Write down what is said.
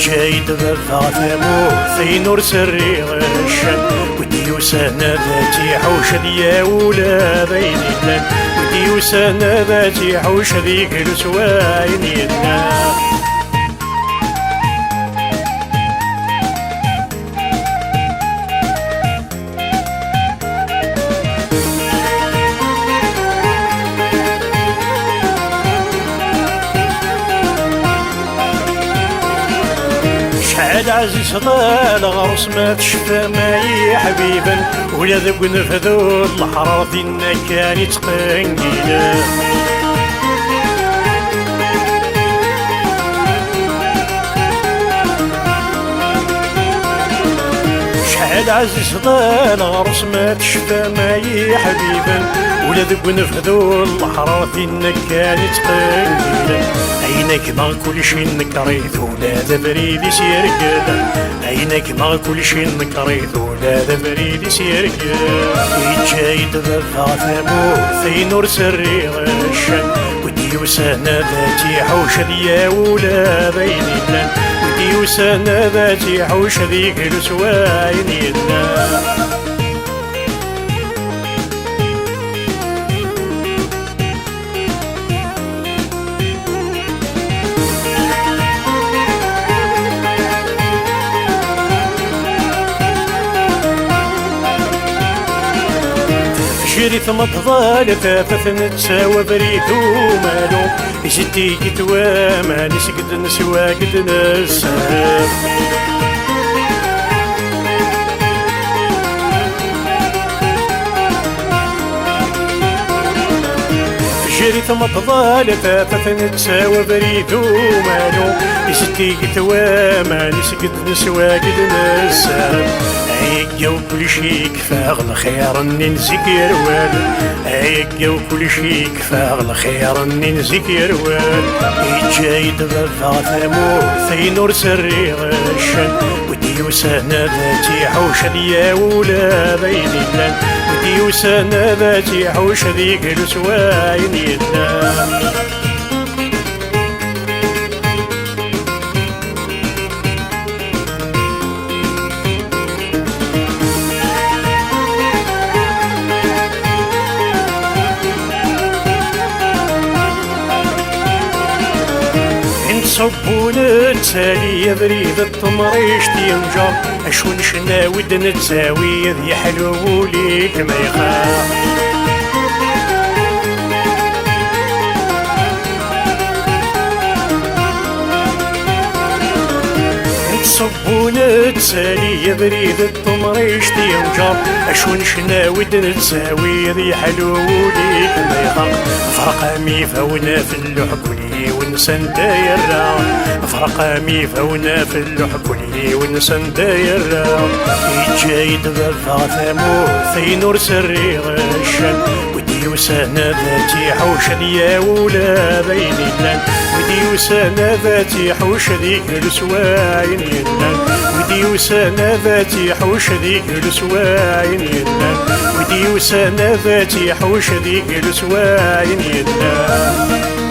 جايد بفا ثموثين ورسري غشان ودي وسانا ذاتي حوش ذي ولا بين اللان ودي وسانا ذاتي حوش ذي كل سواين يدنا شحال عزيز طال غرس ما تشفى معي حبيبا ولا ذوق نفذو الحرار فينا كان يتقنقيلا شحال عزيز طال غرس ما تشفى معي حبيبا ولا ذوق نفذو الحرار فينا كان يتقنقيلا عينك ما كل شي نكريت ولا ذا بريد يسيرك عينك ما كل شي نكريت ولا ذا بريد يسيرك جايد بفا ثموثين ورسري غشان ودي وسانا ذاتي حوش ذي ولا بين اللان ودي وسانا ذاتي حوش ذي كل سواين يدنا جري ثم تظال ثاثة نتساوى بريد ومالو جدي كتوا ما نسقد نسوا قد نساب جري ثم تظال ثاثة نتساوى بريد ومالو جدي كتوا ما نسقد نسوا قد نساب هيك وكل شي كفاغ الخير اني نزيك يروال هيك وكل شي كفاغ الخير اني نزيك يروال جايد بفا ثموثين ورسري غشان ودي وسانا ذاتي حوش ذي ولا بين اللان ودي وسانا ذاتي حوش ذي كل سواين يدنا صبون التالي بريد التمريش تينجر اشون شنا ود نتساوي ذي حلو ليك ما يخاف صبون التالي بريد التمريش تينجر اشون شنا ود نتساوي ذي حلو ليك ما يخاف فرق ميفاونا في اللحكولي ونسان دايرة فرق ميفاونا في اللحكولي ونسان دايرة جايد بفا ثموثين ورسري غشان ودي وسانا ذاتي حوش ذي ولا بين اللان ودي وسانا ذاتي حوش ذي كل سواين يدلان ودي وسانا ذاتي حوش ذي كل سواين يدلان ودي وسانا ذاتي حوش ذي كل سواين يدلان